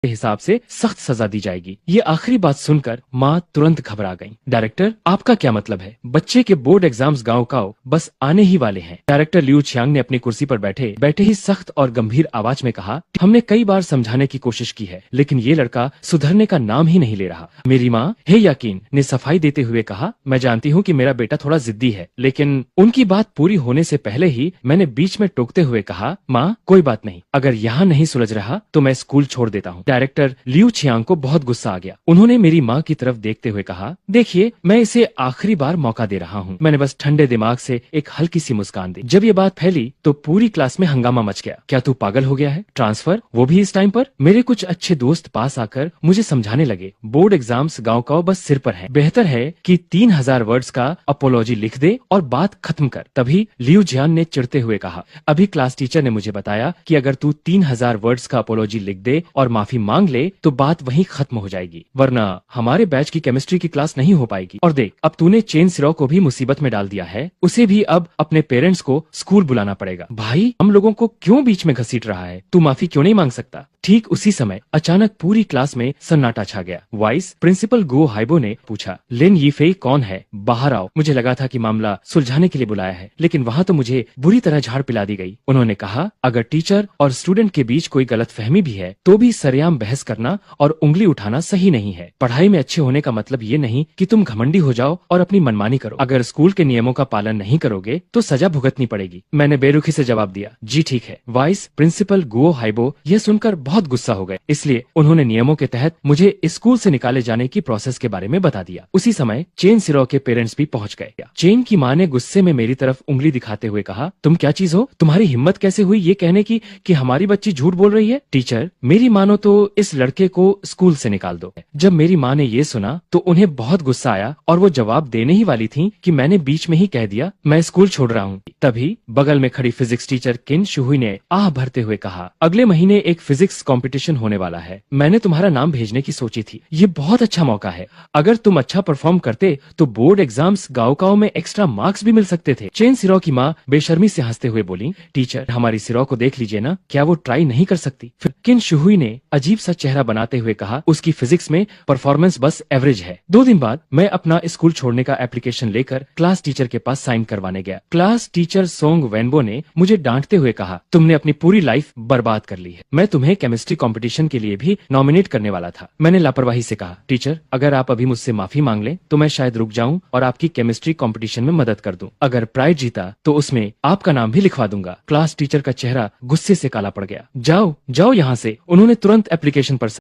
के हिसाब से सख्त सजा दी जाएगी। ये आखिरी बात सुनकर माँ तुरंत घबरा गईं। डायरेक्टर, आपका क्या मतलब है? बच्चे के बोर्ड एग्जाम्स गाँव काओ बस आने ही वाले हैं। डायरेक्टर लियू छियांग ने अपनी कुर्सी पर बैठे बैठे ही सख्त और गंभीर आवाज में कहा, हमने कई बार समझाने की कोशिश की है, लेकिन ये लड़का सुधरने का नाम ही नहीं ले रहा। मेरी माँ हे याकीन ने सफाई देते हुए कहा, मैं जानती हूँ कि मेरा बेटा थोड़ा जिद्दी है, लेकिन उनकी बात पूरी होने से पहले ही मैंने बीच में टोकते हुए कहा, माँ कोई बात नहीं, अगर यहाँ नहीं सुलझ रहा तो मैं स्कूल छोड़ देता हूँ। डायरेक्टर लियू छियांग को बहुत गुस्सा आ गया। उन्होंने मेरी माँ की तरफ देखते हुए कहा, देखिए मैं इसे आखिरी बार मौका दे रहा हूँ। मैंने बस ठंडे दिमाग से एक हल्की सी मुस्कान दी। जब ये बात फैली तो पूरी क्लास में हंगामा मच गया। क्या तू पागल हो गया है? ट्रांसफर, वो भी इस टाइम पर? मेरे कुछ अच्छे दोस्त पास आकर मुझे समझाने लगे, बोर्ड एग्जाम्स गाँव का बस सिर पर है, बेहतर है कि 3000 वर्ड्स का अपोलॉजी लिख दे और बात खत्म कर। तभी लियू जियान ने चिढ़ते हुए कहा, अभी क्लास टीचर ने मुझे बताया कि अगर तू 3000 वर्ड्स का अपोलॉजी लिख दे और माफी मांग ले तो बात वहीं खत्म हो जाएगी, वरना हमारे बैच की केमिस्ट्री की क्लास नहीं हो पाएगी। और देख, अब तूने चेन सिरो को भी मुसीबत में डाल दिया है, उसे भी अब अपने पेरेंट्स को स्कूल बुलाना पड़ेगा। भाई, हम लोगों को क्यों बीच में घसीट रहा है? तू माफी क्यों नहीं मांग सकता? ठीक उसी समय अचानक पूरी क्लास में सन्नाटा छा गया। वाइस प्रिंसिपल गो हाइबो ने पूछा, लिन यीफेई कौन है? बाहर आओ। मुझे लगा था कि मामला सुलझाने के लिए बुलाया है, लेकिन वहाँ तो मुझे बुरी तरह झाड़ पिला दी गई। उन्होंने कहा, अगर टीचर और स्टूडेंट के बीच कोई गलतफहमी भी है तो भी सरेआम बहस करना और उंगली उठाना सही नहीं है। पढ़ाई में अच्छे होने का मतलब ये नहीं कि तुम घमंडी हो जाओ और अपनी मनमानी करो। अगर स्कूल के नियमों का पालन नहीं करोगे तो सजा भुगतनी पड़ेगी। मैंने बेरुखी से जवाब दिया, जी ठीक है। वाइस प्रिंसिपल गो हाइबो यह सुनकर बहुत गुस्सा हो गए, इसलिए उन्होंने नियमों के तहत मुझे स्कूल से निकाले जाने की प्रोसेस के बारे में बता दिया। उसी समय चेन सिरो के पेरेंट्स भी पहुंच गए। चेन की माँ ने गुस्से में मेरी तरफ उंगली दिखाते हुए कहा, तुम क्या चीज हो? तुम्हारी हिम्मत कैसे हुई ये कहने की कि हमारी बच्ची झूठ बोल रही है? टीचर, मेरी मानो तो इस लड़के को स्कूल से निकाल दो। जब मेरी माँ ने ये सुना तो उन्हें बहुत गुस्सा आया और वो जवाब देने ही वाली थी कि मैंने बीच में ही कह दिया, मैं स्कूल छोड़ रहा हूँ। तभी बगल में खड़ी फिजिक्स टीचर किन शुहुई ने आह भरते हुए कहा, अगले महीने एक फिजिक्स कंपटीशन होने वाला है, मैंने तुम्हारा नाम भेजने की सोची थी। ये बहुत अच्छा मौका है, अगर तुम अच्छा परफॉर्म करते तो बोर्ड एग्जाम्स गाँव में एक्स्ट्रा मार्क्स भी मिल सकते थे। चेन सिरो की माँ बेशर्मी से हंसते हुए बोली, टीचर हमारी सिरो को देख लीजिए ना, क्या वो ट्राई नहीं कर सकती? फिर किन शुहुई ने अजीब सा चेहरा बनाते हुए कहा, उसकी फिजिक्स में परफॉर्मेंस बस एवरेज है। 2 दिन बाद मैं अपना स्कूल छोड़ने का एप्लीकेशन लेकर क्लास टीचर के पास साइन करवाने गया। क्लास टीचर सोंग वेनबो ने मुझे डांटते हुए कहा, तुमने अपनी पूरी लाइफ बर्बाद कर ली है। मैं तुम्हें केमिस्ट्री कंपटीशन के लिए भी नॉमिनेट करने वाला था। मैंने लापरवाही से कहा, टीचर अगर आप अभी मुझसे माफी मांग लें तो मैं शायद रुक जाऊं और आपकी केमिस्ट्री कंपटीशन में मदद कर दूं। अगर प्राइज जीता तो उसमें आपका नाम भी लिखवा दूंगा। क्लास टीचर का चेहरा गुस्से से काला पड़ गया। जाओ जाओ यहाँ से। उन्होंने तुरंत एप्लीकेशन पर